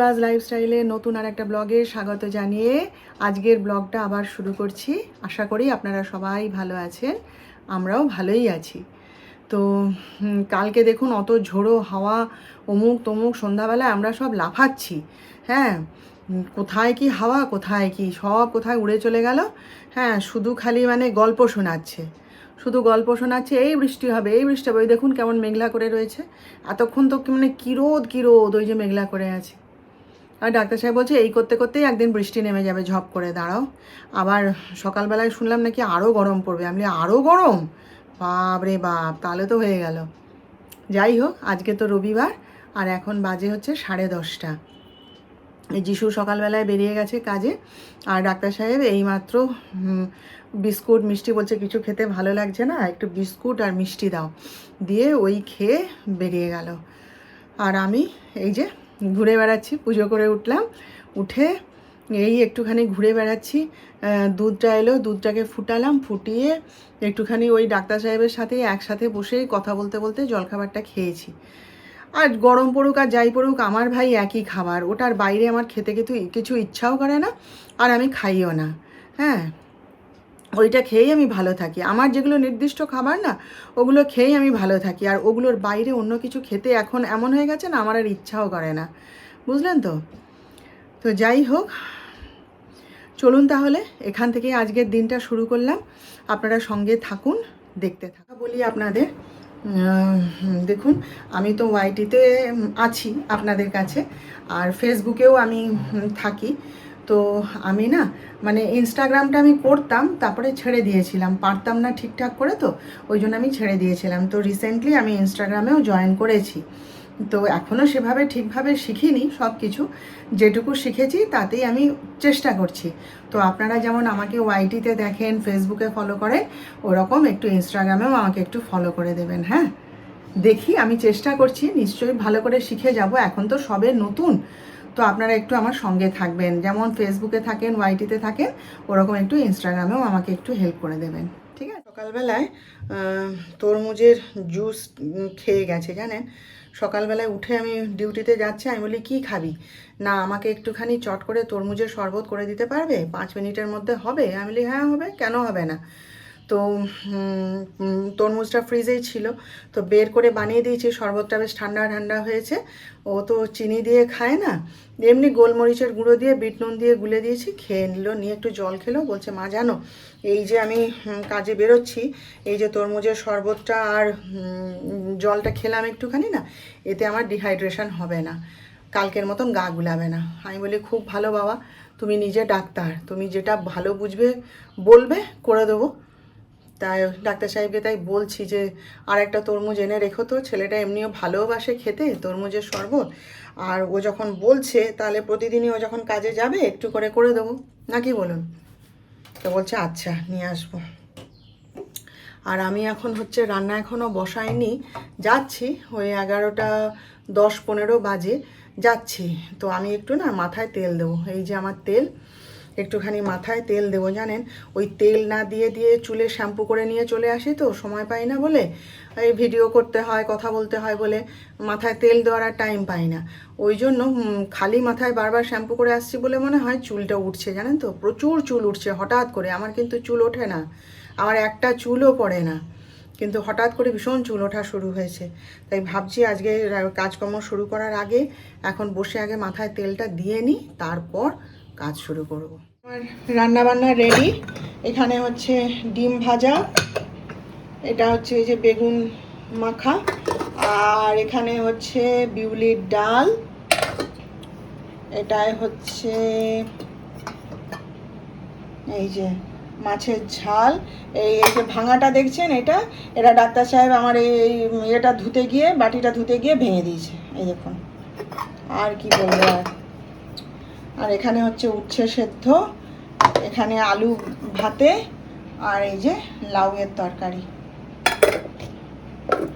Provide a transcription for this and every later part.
পূর্বাজ লাইফস্টাইলে নতুন আর একটা ব্লগে স্বাগত জানিয়ে আজকের ব্লগটা আবার শুরু করছি। আশা করি আপনারা সবাই ভালো আছেন, আমরাও ভালোই আছি। তো কালকে দেখুন অত ঝোড়ো হাওয়া, অমুক তমুক, সন্ধ্যাবেলায় আমরা সব লাফাচ্ছি। হ্যাঁ, কোথায় কি হাওয়া, কোথায় কি সব কোথায় উড়ে চলে গেল। হ্যাঁ, শুধু খালি মানে গল্প শোনাচ্ছে, শুধু গল্প শোনাচ্ছে, এই বৃষ্টি হবে, এই বৃষ্টি হবে। ওই দেখুন কেমন মেঘলা করে রয়েছে। এতক্ষণ তো মানে কি রোদ, ওই যে মেঘলা করে আছে। আর ডাক্তার সাহেব বলছে এই করতে করতেই একদিন বৃষ্টি নেমে যাবে, ঝপ করে দাঁড়াও। আবার সকালবেলায় শুনলাম নাকি আরও গরম পড়বে। আমি আরও গরম, বাপ রে বাপ, তাহলে তো হয়ে গেল। যাই হোক, আজকে তো রবিবার আর এখন বাজে হচ্ছে 10:30। এই যিশু সকালবেলায় বেরিয়ে গেছে কাজে, আর ডাক্তার সাহেব এইমাত্র বিস্কুট মিষ্টি বলছে কিছু খেতে ভালো লাগছে না, একটু বিস্কুট আর মিষ্টি দাও, দিয়ে ওই খেয়ে বেরিয়ে গেল। আর আমি এই যে ঘুরে বেড়াচ্ছি, পুজো করে উঠলাম, উঠে এই একটুখানি ঘুরে বেড়াচ্ছি। দুধটা এলো, দুধটাকে ফুটালাম, ফুটিয়ে একটুখানি ওই ডাক্তার সাহেবের সাথে একসাথে বসেই কথা বলতে বলতে জলখাবারটা খেয়েছি। আর গরম পড়ুক আর যাই পড়ুক, আমার ভাই একই খাবার, ওটার বাইরে আমার খেতে কিছু ইচ্ছাও করে না, আর আমি খাইও না। হ্যাঁ, ওইটা খেয়েই আমি ভালো থাকি। আমার যেগুলো নির্দিষ্ট খাবার না, ওগুলো খেয়েই আমি ভালো থাকি, আর ওগুলোর বাইরে অন্য কিছু খেতে এখন এমন হয়ে গেছে না, আমার আর ইচ্ছাও করে না, বুঝলেন তো। তো যাই হোক, চলুন তাহলে এখান থেকে আজকের দিনটা শুরু করলাম। আপনারা সঙ্গে থাকুন, দেখতে থাকা বলি আপনাদের। দেখুন, আমি তো ওয়াইটিতে আছি আপনাদের কাছে, আর ফেসবুকেও আমি থাকি। তো আমি না মানে ইনস্টাগ্রামটা আমি করতাম, তারপরে ছেড়ে দিয়েছিলাম, পারতাম না ঠিকঠাক করে, তো ওই জন্য আমি ছেড়ে দিয়েছিলাম। তো রিসেন্টলি আমি ইনস্টাগ্রামেও জয়েন করেছি। তো এখনও সেভাবে ঠিকভাবে শিখিনি সব কিছু, যেটুকু শিখেছি তাতেই আমি চেষ্টা করছি। তো আপনারা যেমন আমাকে ওয়াইটিতে দেখেন, ফেসবুকে ফলো করেন, ওরকম একটু ইনস্টাগ্রামেও আমাকে একটু ফলো করে দেবেন। হ্যাঁ, দেখি, আমি চেষ্টা করছি, নিশ্চয়ই ভালো করে শিখে যাব। এখন তো সবে নতুন, তো আপনারা একটু আমার সঙ্গে থাকবেন, যেমন ফেসবুকে থাকেন, ওয়াইটিতে থাকেন, ওরকম একটু ইনস্টাগ্রামেও আমাকে একটু হেল্প করে দেবেন, ঠিক আছে। সকালবেলায় তরমুজের জুস খেয়ে গেছে, জানেন। সকালবেলায় উঠে আমি ডিউটিতে যাচ্ছি, আমি বলি কী খাবি, না আমাকে একটুখানি চট করে তরমুজের শরবত করে দিতে পারবে, 5 মিনিটের মধ্যে হবে। আমি বলি হ্যাঁ হবে, কেন হবে না। তো তরমুজটা ফ্রিজেই ছিল, তো বের করে বানিয়ে দিয়েছি। শরবতটা বেশ ঠান্ডা ঠান্ডা হয়েছে। ও তো চিনি দিয়ে খায় না, এমনি গোলমরিচের গুঁড়ো দিয়ে বিট নুন দিয়ে গুলে দিয়েছি, খেয়ে নিল, নিয়ে একটু জল খেলো। বলছে মা জানো, এই যে আমি কাজে বেরোচ্ছি, এই যে তরমুজের শরবতটা আর জলটা খেলাম একটুখানি না, এতে আমার ডিহাইড্রেশন হবে না, কালকের মতন গা গুলাবে না। আমি বলি খুব ভালো বাবা, তুমি নিজে ডাক্তার, তুমি যেটা ভালো বুঝবে বলবে, করে দেবো। তাই ডাক্তার সাহেবকে তাই বলছি যে আর একটা তরমুজ এনে রেখো তো, ছেলেটা এমনিও ভালোবাসে খেতে তরমুজের শরবত, আর ও যখন বলছে তাহলে প্রতিদিনই ও যখন কাজে যাবে একটু করে করে দেবো, নাকি বলুন। তো বলছে আচ্ছা নিয়ে আসবো। আর আমি এখন হচ্ছে রান্না এখনও বসাইনি, যাচ্ছি, ওই 11:10-15 বাজে যাচ্ছি। তো আমি একটু না মাথায় তেল দেবো, এই যে আমার তেল, একটুখানি মাথায় তেল দেবো, জানেন। ওই তেল না দিয়ে দিয়ে চুলে শ্যাম্পু করে নিয়ে চলে আসি, তো সময় পাই না বলে, এই ভিডিও করতে হয়, কথা বলতে হয় বলে মাথায় তেল দেওয়ার আর টাইম পাই না। ওই জন্য খালি মাথায় বারবার শ্যাম্পু করে আসছি বলে মনে হয় চুলটা উঠছে, জানেন তো, প্রচুর চুল উঠছে হঠাৎ করে। আমার কিন্তু চুল ওঠে না, আমার একটা চুলও পড়ে না, কিন্তু হঠাৎ করে ভীষণ চুল ওঠা শুরু হয়েছে। তাই ভাবছি আজকে কাজকর্ম শুরু করার আগে এখন বসে আগে মাথায় তেলটা দিয়ে নিই, তারপর কাজ শুরু করব। আমার রান্নাবান্না রেডি। এখানে হচ্ছে ডিম ভাজা, এটা হচ্ছে এই যে বেগুন মাখা, আর এখানে হচ্ছে বিউলির ডাল, এটাই হচ্ছে এই যে মাছের ঝাল। এই যে ভাঙাটা দেখছেন, এটা ডাক্তার সাহেব আমার এই এটা ধুতে গিয়ে, বাটিটা ধুতে গিয়ে ভেঙে দিয়েছে, এই দেখুন। আর কি বলবো, আর এখানে হচ্ছে উচ্ছে সেদ্ধ, এখানে আলু ভাতে, আর এই যে লাউয়ের তরকারি।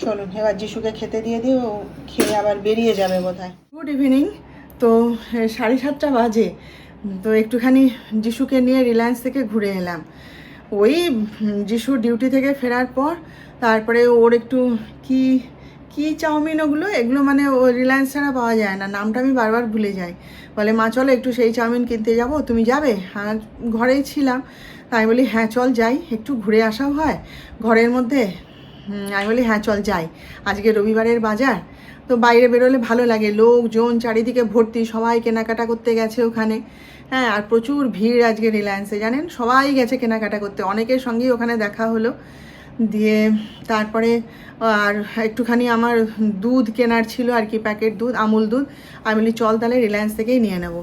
চলুন এবার যিশুকে খেতে দিয়ে দিই, ও খেয়ে আবার বেরিয়ে যাবে বোধহয়। Good evening. তো 7:30 বাজে, তো একটুখানি যিশুকে নিয়ে রিলায়েন্স থেকে ঘুরে এলাম। ওই যিশু ডিউটি থেকে ফেরার পর তারপরে ওর একটু কি কি চাউমিন ওগুলো, এগুলো মানে ও রিলায়েন্স ছাড়া পাওয়া যায় না, নামটা আমি বারবার ভুলে যাই। বলে মা চলো একটু সেই চাউমিন কিনতে যাব, তুমি যাবে? হ্যাঁ, ঘরেই ছিলাম, তাই বলি হ্যাঁ চল যাই, একটু ঘুরে আসাও হয় ঘরের মধ্যে। আমি বলি হ্যাঁ চল যাই, আজকে রবিবারের বাজার তো বাইরে বেরোলে ভালো লাগে, লোকজন চারিদিকে ভর্তি, সবাই কেনাকাটা করতে গেছে ওখানে। হ্যাঁ, আর প্রচুর ভিড় আজকে রিলায়েন্সে, জানেন সবাই গেছে কেনাকাটা করতে, অনেকের সঙ্গেই ওখানে দেখা হলো। দিয়ে তারপরে আর একটুখানি আমার দুধ কেনার ছিল আর কি, প্যাকেট দুধ, আমুল দুধ। আমি বলি চল তাহলে রিলায়েন্স থেকেই নিয়ে নেব,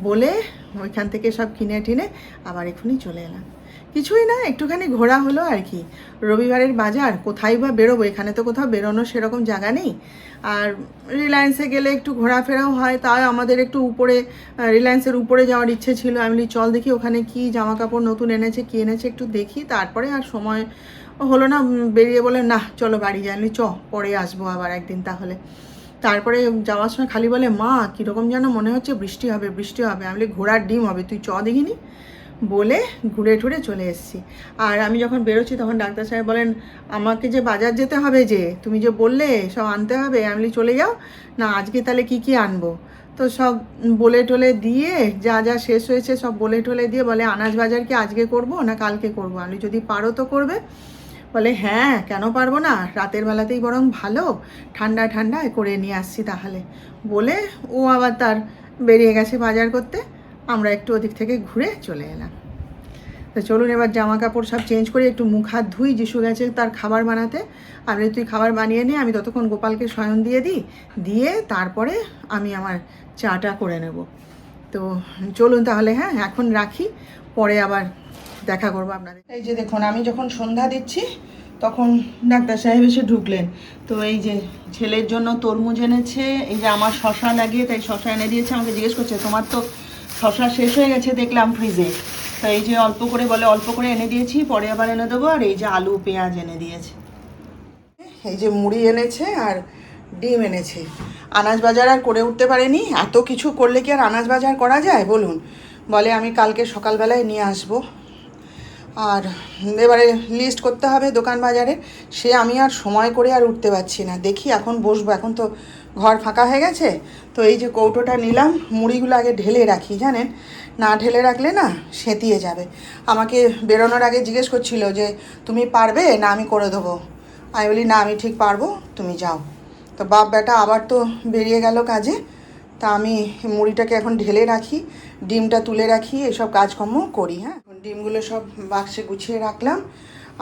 বলে ওইখান থেকে সব কিনে টিনে আবার এক্ষুনি চলে এলাম। কিছুই না, একটুখানি ঘোরা হলো আর কি। রবিবারের বাজার, কোথায় বা বেরোবো, এখানে তো কোথাও বেরোনোর সেরকম জায়গা নেই। আর রিলায়েন্সে গেলে একটু ঘোরাফেরাও হয়, তাই আমাদের একটু উপরে রিলায়েন্সের উপরে যাওয়ার ইচ্ছে ছিল। আমি বলি চল দেখি ওখানে কি জামা কাপড় নতুন এনেছে, কি এনেছে একটু দেখি। তারপরে আর সময় হলো না, বেরিয়ে বলে না চলো বাড়ি যাইনি, চ পরে আসবো আবার একদিন তাহলে। তারপরে যাওয়ার সময় খালি বলে মা কীরকম যেন মনে হচ্ছে বৃষ্টি হবে বৃষ্টি হবে। আমি বলি ঘোড়ার ডিম হবে, তুই চ দেখিনি, বলে ঘুরে টুরে চলে এসেছি। আর আমি যখন বেরোচ্ছি তখন ডাক্তার সাহেব বলেন আমাকে যে বাজার যেতে হবে, যে তুমি যে বললে সব আনতে হবে। আমি বলি চলে যাও না, আজকে তাহলে কি কি আনবো। তো সব বলে টলে দিয়ে, যা যা শেষ হয়েছে সব বলে টলে দিয়ে বলে আনাজ বাজার কি আজকে করব না কালকে করবো। আমি যদি পারো তো করবে। বলে হ্যাঁ কেন পারবো না, রাতের বেলাতেই বরং ভালো, ঠান্ডা ঠান্ডা করে নিয়ে আসছি তাহলে, বলে ও আবার তার বেরিয়ে গেছে বাজার করতে। আমরা একটু ওদিক থেকে ঘুরে চলে এলাম। তো চলুন এবার জামা কাপড় সব চেঞ্জ করি, একটু মুখ হাত ধুই। যিশু গেছে তার খাবার বানাতে, আমি তুই খাবার বানিয়ে নে, আমি ততক্ষণ গোপালকে শয়ন দিয়ে দিই, দিয়ে তারপরে আমি আমার চাটা করে নেব। তো চলুন তাহলে, হ্যাঁ এখন রাখি, পরে আবার দেখা করবো আপনাদের। এই যে দেখুন, আমি যখন সন্ধ্যা দিচ্ছি তখন ডাক্তার সাহেব এসে ঢুকলেন। তো এই যে ছেলের জন্য তরমুজ এনেছে, এই যে আমার শশা লাগিয়ে তাই শশা এনে দিয়েছে। আমাকে জিজ্ঞেস করছে তোমার তো শশা শেষ হয়ে গেছে দেখলাম ফ্রিজে, তো এই যে অল্প করে বলে অল্প করে এনে দিয়েছি, পরে আবার এনে দেবো। আর এই যে আলু পেঁয়াজ এনে দিয়েছে, এই যে মুড়ি এনেছে আর ডিম এনেছে। আনাজ বাজার আর করে উঠতে পারেনি, এত কিছু করলে কি আর আনাজ বাজার করা যায় বলুন। বলে আমি কালকে সকালবেলায় নিয়ে আসবো। আর এবারে লিস্ট করতে হবে দোকান বাজারে, সে আমি আর সময় করে আর উঠতে পারছি না। দেখি এখন বসবো, এখন তো ঘর ফাঁকা হয়ে গেছে। তো এই যে কৌটোটা নিলাম, মুড়িগুলো আগে ঢেলে রাখি, জানেন না ঢেলে রাখলে না সেঁতিয়ে যাবে। আমাকে বেরোনোর আগে জিজ্ঞেস করছিল যে তুমি পারবে না আমি করে দেবো। আমি বলি না আমি ঠিক পারবো, তুমি যাও। তো বাপ বেটা আবার তো বেরিয়ে গেল কাজে। তা আমি মুড়িটাকে এখন ঢেলে রাখি, ডিমটা তুলে রাখি, এসব কাজকর্ম করি। হ্যাঁ, ডিমগুলো সব বাক্সে গুছিয়ে রাখলাম,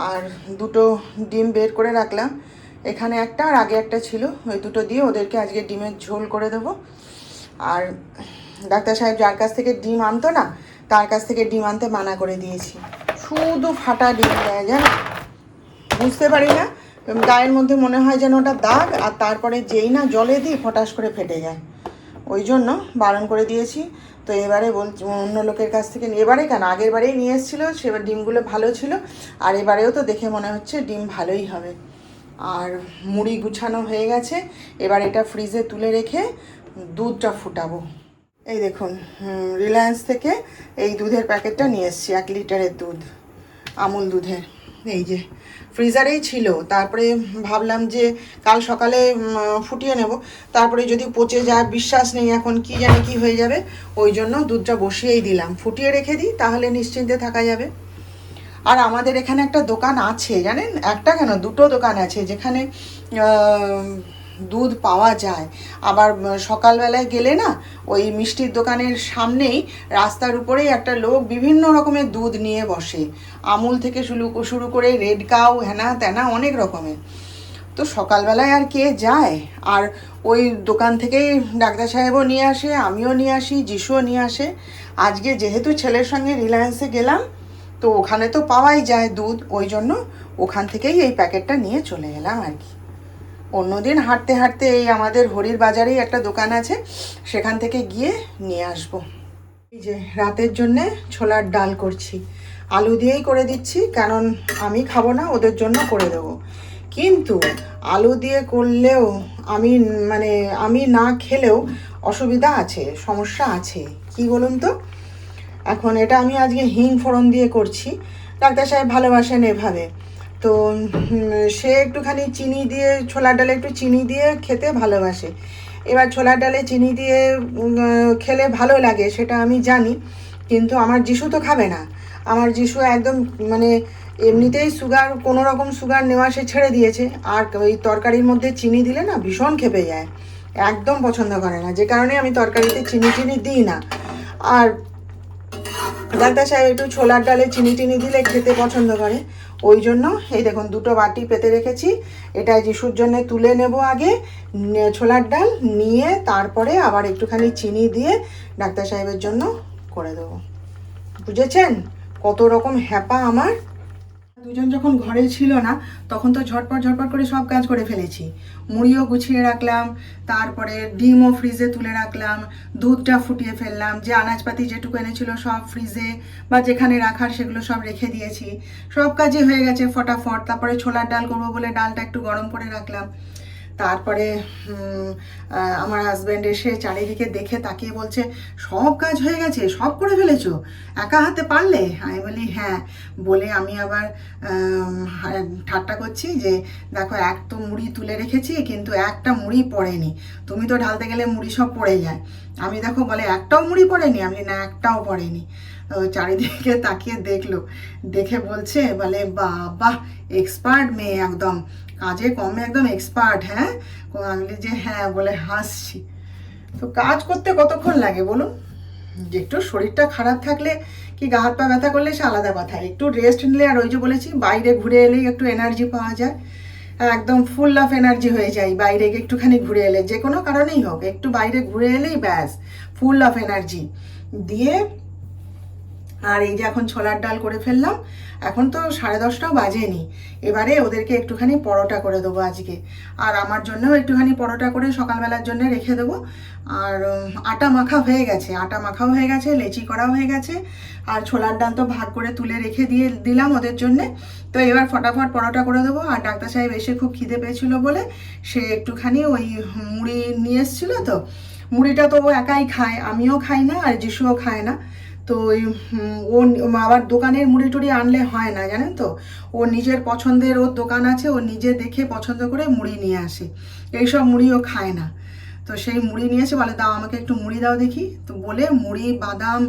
আর দুটো ডিম বের করে রাখলাম। এখানে একটা আর আগে একটা ছিল, ওই দুটো দিয়ে ওদেরকে আজকে ডিমের ঝোল করে দেবো। আর ডাক্তার সাহেব যার কাছ থেকে ডিম আনতো না, তার কাছ থেকে ডিম আনতে মানা করে দিয়েছি। শুধু ফাটা ডিম দেয়, জানো, বুঝতে পারি না, গায়ের মধ্যে মনে হয় যেন ওটা দাগ, আর তারপরে যেই না জলে দিই ফটাস করে ফেটে যায়, ওই জন্য বারণ করে দিয়েছি। তো এবারে বলছি অন্য লোকের কাছ থেকে, এবারে কেন আগের বারেই নিয়ে এসেছিলো, সেবার ডিমগুলো ভালো ছিল, আর এবারেও তো দেখে মনে হচ্ছে ডিম ভালোই হবে। আর মুড়ি গুছানো হয়ে গেছে, এবার এটা ফ্রিজে তুলে রেখে দুধটা ফুটাবো। এই দেখুন, রিলায়েন্স থেকে এই দুধের প্যাকেটটা নিয়ে এসেছি, 1 লিটারের দুধ, আমুল দুধের। এই যে ফ্রিজারেই ছিল, তারপরে ভাবলাম যে কাল সকালে ফুটিয়ে নেব, তারপরে যদি পচে যায় বিশ্বাস নেই এখন কি জানি কি হয়ে যাবে, ওই জন্য দুধটা বসিয়েই দিলাম, ফুটিয়ে রেখে দিই তাহলে নিশ্চিন্তে থাকা যাবে। আর আমাদের এখানে একটা দোকান আছে, জানেন, একটা কেন দুটো দোকান আছে যেখানে দুধ পাওয়া যায়। আবার সকালবেলায় গেলে না, ওই মিষ্টির দোকানের সামনেই রাস্তার উপরেই একটা লোক বিভিন্ন রকমের দুধ নিয়ে বসে, আমুল থেকে শুরু করে রেড কাউ হ্যানা ত্যানা অনেক রকমের। তো সকালবেলায় আর কে যায়, আর ওই দোকান থেকেই ডাক্তার সাহেবও নিয়ে আসে, আমিও নিয়ে আসি, যিশুও নিয়ে আসে। আজকে যেহেতু ছেলের সঙ্গে রিলায়েন্সে গেলাম, তো ওখানে তো পাওয়াই যায় দুধ, ওই জন্য ওখান থেকেই এই প্যাকেটটা নিয়ে চলে এলাম আর কি। অন্যদিন হাঁটতে হাঁটতে এই আমাদের হরির বাজারেই একটা দোকান আছে, সেখান থেকে গিয়ে নিয়ে আসবো। এই যে রাতের জন্যে ছোলার ডাল করছি, আলু দিয়েই করে দিচ্ছি, কারণ আমি খাবো না, ওদের জন্য করে দেবো। কিন্তু আলু দিয়ে করলেও আমি না খেলেও অসুবিধা আছে, সমস্যা আছে, কি বলুন তো। এখন এটা আমি আজকে হিং ফোড়ন দিয়ে করছি, ডাক্তার সাহেব ভালোবাসেন এভাবে। তো সে একটুখানি চিনি দিয়ে, ছোলার ডালে একটু চিনি দিয়ে খেতে ভালোবাসে। এবার ছোলার ডালে চিনি দিয়ে খেলে ভালো লাগে সেটা আমি জানি, কিন্তু আমার যিশু তো খাবে না। আমার যিশু একদম মানে এমনিতেই সুগার, কোনো রকম সুগার নেওয়া সে ছেড়ে দিয়েছে, আর ওই তরকারির মধ্যে চিনি দিলে না ভীষণ খেপে যায়, একদম পছন্দ করে না, যে কারণে আমি তরকারিতে চিনি দিই না। আর ডাক্তার সাহেব একটু ছোলার ডালে চিনি দিলে খেতে পছন্দ করে, ওই জন্য এই দেখুন দুটো বাটি পেতে রেখেছি। এটা যিশুর জন্য তুলে নেব আগে ছোলার ডাল, নিয়ে তারপরে আবার একটুখানি চিনি দিয়ে ডাক্তার সাহেবের জন্য করে দেবো। বুঝেছেন কত রকম হ্যাপা আমার। দুজন যখন ঘরে ছিল না তখন তো ঝটপট করে সব কাজ করে ফেলেছি। মুড়িও গুছিয়ে রাখলাম, তারপরে ডিমও ফ্রিজে তুলে রাখলাম, দুধটা ফুটিয়ে ফেললাম, যে আনাজপাতি যেটুকু এনেছিল সব ফ্রিজে বা যেখানে রাখার সেগুলো সব রেখে দিয়েছি। সব কাজই হয়ে গেছে ফটাফট। তারপরে ছোলার ডাল করবো বলে ডালটা একটু গরম করে রাখলাম। তারপরে আমার হাজব্যান্ড এসে চারিদিকে দেখে তাকিয়ে বলছে, সব কাজ হয়ে গেছে, সব করে ফেলেছো, একা হাতে পারলে? আমি বলি হ্যাঁ। বলে আমি আবার ঠাট্টা করছি যে দেখো, এক তো মুড়ি তুলে রেখেছি কিন্তু একটা মুড়ি পড়েনি, তুমি তো ঢালতে গেলে মুড়ি সব পড়ে যায়। আমি দেখো বলে একটাও মুড়ি পড়েনি? আমি না, একটাও পড়েনি। চারিদিকে তাকিয়ে দেখলো, দেখে বলছে বলে বাহ, এক্সপার্ট মেয়ে, একদম কাজে কমে একদম এক্সপার্ট। হ্যাঁ, আমি যে হ্যাঁ বলে হাসছি। তো কাজ করতে কতক্ষণ লাগে বলুন? একটু শরীরটা খারাপ থাকলে কি গা হাত পা ব্যথা করলে সে আলাদা কথা, একটু রেস্ট নিলে, আর ওই যে বলেছি বাইরে ঘুরে এলেই একটু এনার্জি পাওয়া যায়, একদম ফুল অফ এনার্জি হয়ে যায় বাইরে একটুখানি ঘুরে এলে, যে কোনো কারণেই হোক একটু বাইরে ঘুরে এলেই ব্যাস ফুল অফ এনার্জি দিয়ে। আর এই যে এখন ছোলার ডাল করে ফেললাম, এখন তো 10:30টাও বাজেনি। এবারে ওদেরকে একটুখানি পরোটা করে দেবো আজকে, আর আমার জন্যও একটুখানি পরোটা করে সকালবেলার জন্য রেখে দেবো। আর আটা মাখা হয়ে গেছে, আটা মাখাও হয়ে গেছে, লেচি করাও হয়ে গেছে, আর ছোলার ডাল তো ভাগ করে তুলে রেখে দিলাম ওদের জন্যে। তো এবার ফটাফট পরোটা করে দেবো। আর ডাক্তার সাহেব এসে খুব খিদে পেয়েছিল বলে সে একটুখানি ওই মুড়ি নিয়ে এসেছিলো, তো মুড়িটা তো ও একাই খায়, আমিও খাই না আর যিশুও খায় না। তো ওই ও আবার দোকানের মুড়ি টুড়ি আনলে হয় না, জানেন তো, ও নিজের পছন্দের, ওর দোকান আছে, ও নিজে দেখে পছন্দ করে মুড়ি নিয়ে আসে, এইসব মুড়ি ও খায় না। তো সেই মুড়ি নিয়েছে, বলে দাও আমাকে একটু মুড়ি দাও দেখি, তো বলে মুড়ি, বাদাম,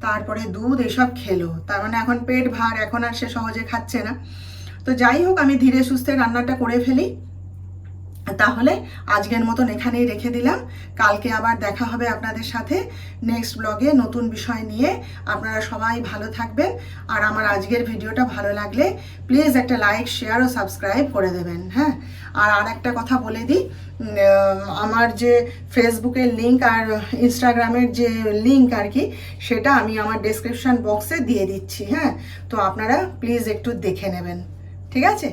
তারপরে দুধ এসব খেলো। তার মানে এখন পেট ভার, এখন আর সে সহজে খাচ্ছে না। তো যাই হোক, আমি ধীরে সুস্থে রান্নাটা করে ফেলি। তাহলে আজকের মতন এখানেই রেখে দিলাম। কালকে আবার দেখা হবে আপনাদের সাথে নেক্সট ব্লগে নতুন বিষয় নিয়ে। আপনারা সবাই ভালো থাকবেন, আর আমার আজকের ভিডিওটা ভালো লাগলে প্লিজ একটা লাইক, শেয়ার ও সাবস্ক্রাইব করে দেবেন। হ্যাঁ, আর একটা কথা বলে দিই, আমার যে ফেসবুকের লিঙ্ক আর ইনস্টাগ্রামের যে লিঙ্ক আর কি, সেটা আমি আমার ডেসক্রিপশন বক্সে দিয়ে দিচ্ছি। হ্যাঁ, তো আপনারা প্লিজ একটু দেখে নেবেন, ঠিক আছে?